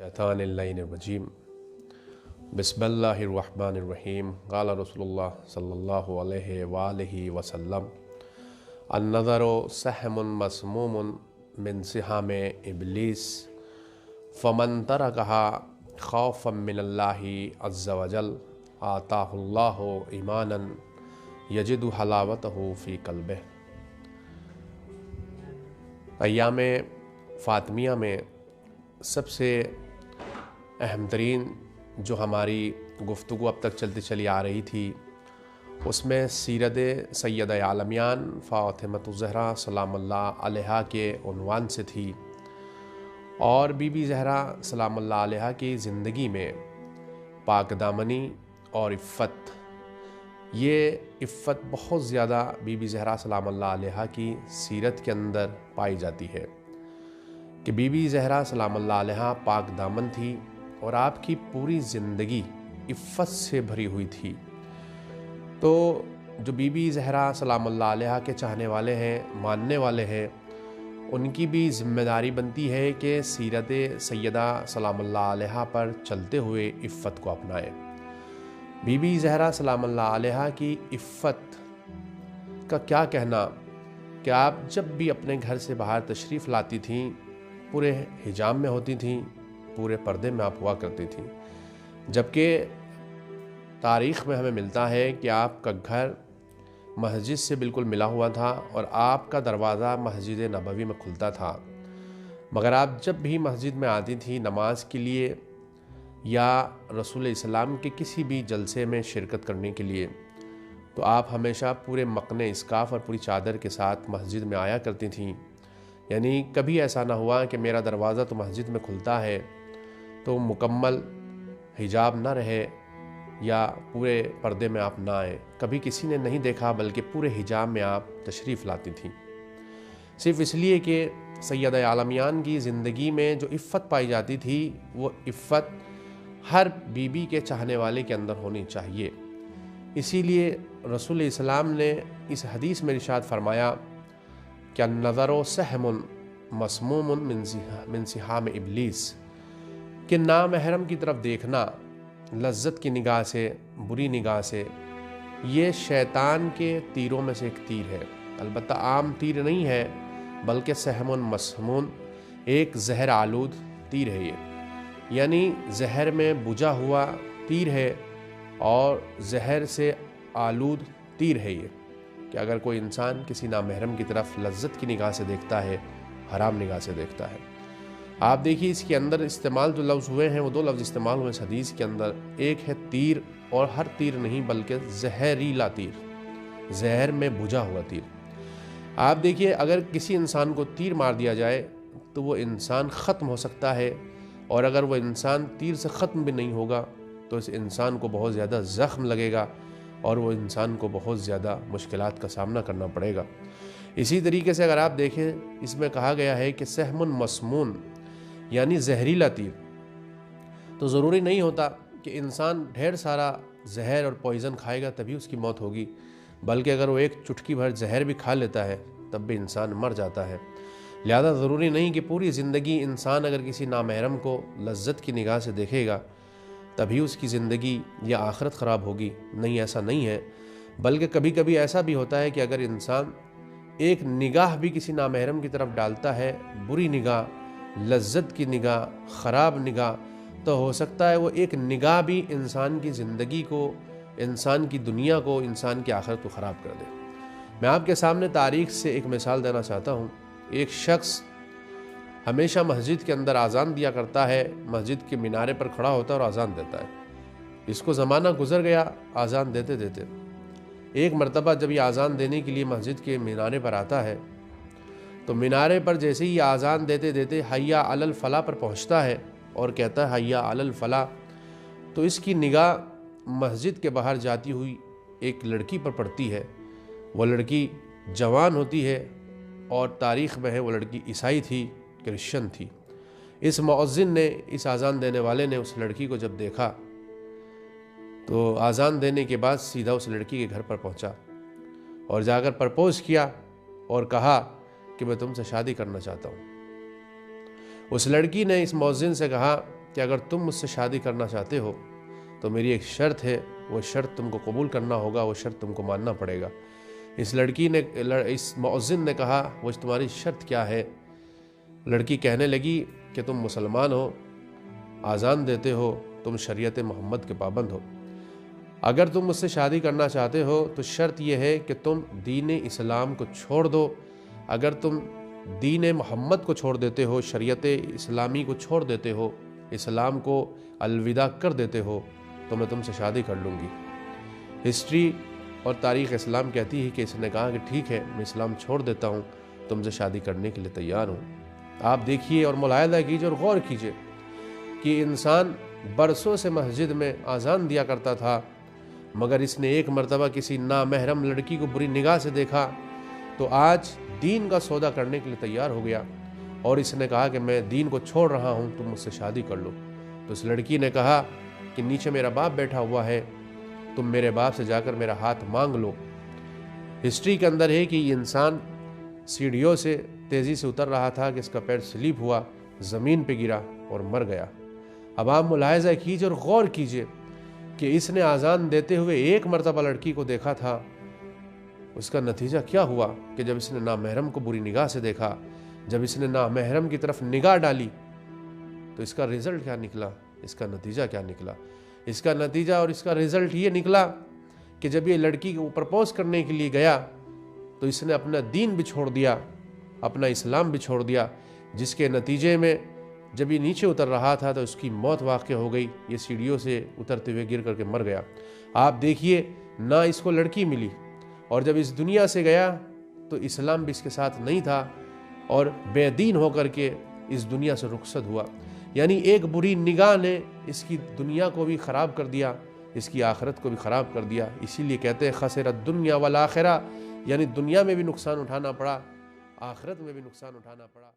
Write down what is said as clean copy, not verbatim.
शैतानिर्रजीम बिस्मिल्लाहिर्रहमानिर्रहीम क़ाल रसूलुल्लाह सल्लल्लाहु अलैहि वसल्लम अन्नज़रु सहमुन मस्मूमुन मिन सिहामे इब्लीस फ़मन तरकहा खौफ़न मिनल्लाहि अज़्ज़ वजल आताहुल्लाहु ईमानन यजिदु हलावतहु फ़ी क़ल्बिही। अय्याम फ़ातिमिया में सबसे अहम तरीन जो हमारी गुफ्तगू अब तक चलती चली आ रही थी उसमें सीरत सैयद आलमियान फ़ातिमतुज़ ज़हरा सलामुल्लाह अलैहा के उन्वान से थी और बीबी ज़हरा सलामुल्लाह अलैहा की ज़िंदगी में पाकदामनी और इफ़्फ़त, ये इफ़्फ़त बहुत ज़्यादा बीबी ज़हरा सलामुल्लाह अलैहा की सीरत के अंदर पाई जाती है कि बीबी ज़हरा सलामुल्लाह अलैहा पाक दामन थी और आपकी पूरी ज़िंदगी इफ़्फ़त से भरी हुई थी। तो जो बीबी ज़हरा सलामुल्लाह अलैहा के चाहने वाले हैं, मानने वाले हैं, उनकी भी ज़िम्मेदारी बनती है कि सीरत सैयदा सलामुल्लाह अलैहा पर चलते हुए इफ़्फ़त को अपनाएं। बीबी ज़हरा सलामुल्लाह अलैहा की इफ़्फ़त का क्या कहना कि आप जब भी अपने घर से बाहर तशरीफ़ लाती थीं पूरे हिजाब में होती थीं, पूरे पर्दे में आप हुआ करती थीं, जबकि तारीख़ में हमें मिलता है कि आपका घर मस्जिद से बिल्कुल मिला हुआ था और आपका दरवाज़ा मस्जिद नबवी में खुलता था। मगर आप जब भी मस्जिद में आती थी नमाज के लिए या रसूल इस्लाम के किसी भी जलसे में शिरकत करने के लिए, तो आप हमेशा पूरे मकने इस्काफ़ और पूरी चादर के साथ मस्जिद में आया करती थीं। यानी कभी ऐसा ना हुआ कि मेरा दरवाज़ा तो मस्जिद में खुलता है तो मुकम्मल हिजाब ना रहे या पूरे पर्दे में आप ना आए। कभी किसी ने नहीं देखा बल्कि पूरे हिजाब में आप तशरीफ़ लाती थीं, सिर्फ़ इसलिए कि सैयद आलमियान की ज़िंदगी में जो इफ़्फ़त पाई जाती थी वो इफ़्फ़त हर बीबी के चाहने वाले के अंदर होनी चाहिए। इसीलिए रसूल इस्लाम ने इस हदीस में इरशाद फरमाया कि अन्नज़रु सहमुन मस्मूमुन मिन सिहाम इब्लीस, कि नामहरम की तरफ देखना लज्जत की निगाह से, बुरी निगाह से, ये शैतान के तीरों में से एक तीर है। अलबत्ता आम तीर नहीं है बल्कि सहमुन मस्मून, एक जहर आलूद तीर है ये, यानी जहर में बुझा हुआ तीर है और जहर से आलूद तीर है ये कि अगर कोई इंसान किसी नामहरम की तरफ लज्जत की निगाह से देखता है, हराम निगाह से देखता है। आप देखिए इसके अंदर इस्तेमाल जो लफ्ज़ हुए हैं वो दो लफ्ज़ इस्तेमाल हुए इस हदीस के अंदर, एक है तीर और हर तीर नहीं बल्कि जहरीला तीर, जहर में बुझा हुआ तीर। आप देखिए अगर किसी इंसान को तीर मार दिया जाए तो वो इंसान ख़त्म हो सकता है और अगर वो इंसान तीर से ख़त्म भी नहीं होगा तो इस इंसान को बहुत ज़्यादा ज़ख्म लगेगा और वो इंसान को बहुत ज़्यादा मुश्किलात का सामना करना पड़ेगा। इसी तरीके से अगर आप देखें इसमें कहा गया है कि सहमुन मस्मून यानी जहरीला तीर, तो ज़रूरी नहीं होता कि इंसान ढेर सारा जहर और पॉइज़न खाएगा तभी उसकी मौत होगी, बल्कि अगर वो एक चुटकी भर जहर भी खा लेता है तब भी इंसान मर जाता है। लिहाजा ज़रूरी नहीं कि पूरी ज़िंदगी इंसान अगर किसी नामहरम को लज्जत की निगाह से देखेगा तभी उसकी ज़िंदगी या आखिरत ख़राब होगी। नहीं, ऐसा नहीं है, बल्कि कभी कभी ऐसा भी होता है कि अगर इंसान एक निगाह भी किसी नामहरम की तरफ डालता है, बुरी निगाह, लज्जत की निगाह, ख़राब निगाह, तो हो सकता है वो एक निगाह भी इंसान की ज़िंदगी को, इंसान की दुनिया को, इंसान की आखिरत को ख़राब कर दे। मैं आपके सामने तारीख़ से एक मिसाल देना चाहता हूँ। एक शख्स हमेशा मस्जिद के अंदर आज़ान दिया करता है, मस्जिद के मीनारे पर खड़ा होता है और आज़ान देता है। इसको ज़माना गुजर गया आज़ान देते देते। एक मरतबा जब ये आज़ान देने के लिए मस्जिद के मीनारे पर आता है तो मीनारे पर जैसे ही आज़ान देते देते हय्या अलल फलाह पर पहुंचता है और कहता है हय्या अलल फलाह, तो इसकी निगाह मस्जिद के बाहर जाती हुई एक लड़की पर पड़ती है। वो लड़की जवान होती है और तारीख़ में है वो लड़की ईसाई थी, क्रिश्चियन थी। इस मुअज्जिन ने, इस आज़ान देने वाले ने उस लड़की को जब देखा तो आज़ान देने के बाद सीधा उस लड़की के घर पर पहुंचा और जाकर प्रपोज़ किया और कहा कि मैं तुमसे शादी करना चाहता हूँ। उस लड़की ने इस मुअज्जिन से कहा کہ اگر تم مجھ سے شادی کرنا چاہتے ہو تو میری ایک شرط ہے، وہ شرط تم کو قبول کرنا ہوگا، وہ شرط تم کو ماننا پڑے گا۔ اس مؤذن نے کہا وہ تمہاری شرط کیا ہے؟ لڑکی کہنے لگی کہ تم مسلمان ہو، اذان دیتے ہو، تم شریعت محمد کے پابند ہو۔ اگر تم مجھ سے شادی کرنا چاہتے ہو تو شرط یہ ہے کہ تم دین اسلام کو چھوڑ دو۔ اگر تم دین محمد کو چھوڑ دیتے ہو، شریعت اسلامی کو چھوڑ دیتے ہو، اسلام کو الوداع کر دیتے ہو، تو میں تم سے شادی کر لوں گی۔ ہسٹری اور تاریخ اسلام کہتی ہے کہ اس نے کہا کہ ٹھیک ہے، میں اسلام چھوڑ دیتا ہوں، تم سے شادی کرنے کے لیے تیار ہوں۔ آپ دیکھیے اور ملاحظہ کیجیے اور غور کیجیے کہ انسان برسوں سے مسجد میں اذان دیا کرتا تھا، مگر اس نے ایک مرتبہ کسی نامحرم لڑکی کو بری نگاہ سے دیکھا تو آج دین کا سودا کرنے کے لیے تیار ہو گیا، اور اس نے کہا کہ میں دین کو چھوڑ رہا ہوں، تم مجھ سے شادی کر لو۔ تو اس لڑکی نے کہا کہ نیچے میرا باپ بیٹھا ہوا ہے، تم میرے باپ سے جا کر میرا ہاتھ مانگ لو۔ ہسٹری کے اندر ہے کہ یہ انسان سیڑھیوں سے تیزی سے اتر رہا تھا کہ اس کا پیر سلیپ ہوا، زمین پہ گرا اور مر گیا۔ اب آپ ملاحظہ کیجیے اور غور کیجیے کہ اس نے اذان دیتے ہوئے ایک مرتبہ لڑکی کو دیکھا تھا، اس کا نتیجہ کیا ہوا کہ جب اس نے نامحرم کو بری نگاہ سے دیکھا، جب اس نے نامحرم کی طرف نگاہ ڈالی تو اس کا رزلٹ کیا نکلا، اس کا نتیجہ کیا نکلا؟ اس کا نتیجہ اور اس کا رزلٹ یہ نکلا کہ جب یہ لڑکی کو پرپوز کرنے کے لیے گیا تو اس نے اپنا دین بھی چھوڑ دیا، اپنا اسلام بھی چھوڑ دیا، جس کے نتیجے میں جب یہ نیچے اتر رہا تھا تو اس کی موت واقع ہو گئی، یہ سیڑھیوں سے اترتے ہوئے گر کر کے مر گیا۔ آپ دیکھیے، نہ اس کو لڑکی ملی، اور جب اس دنیا سے گیا تو اسلام بھی اس کے ساتھ نہیں تھا، اور بے دین ہو کر کے اس دنیا سے رخصت ہوا۔ یعنی ایک بری نگاہ نے اس کی دنیا کو بھی خراب کر دیا، اس کی آخرت کو بھی خراب کر دیا۔ اسی لیے کہتے ہیں خسر الدنیا والآخرہ، یعنی دنیا میں بھی نقصان اٹھانا پڑا، آخرت میں بھی نقصان اٹھانا پڑا۔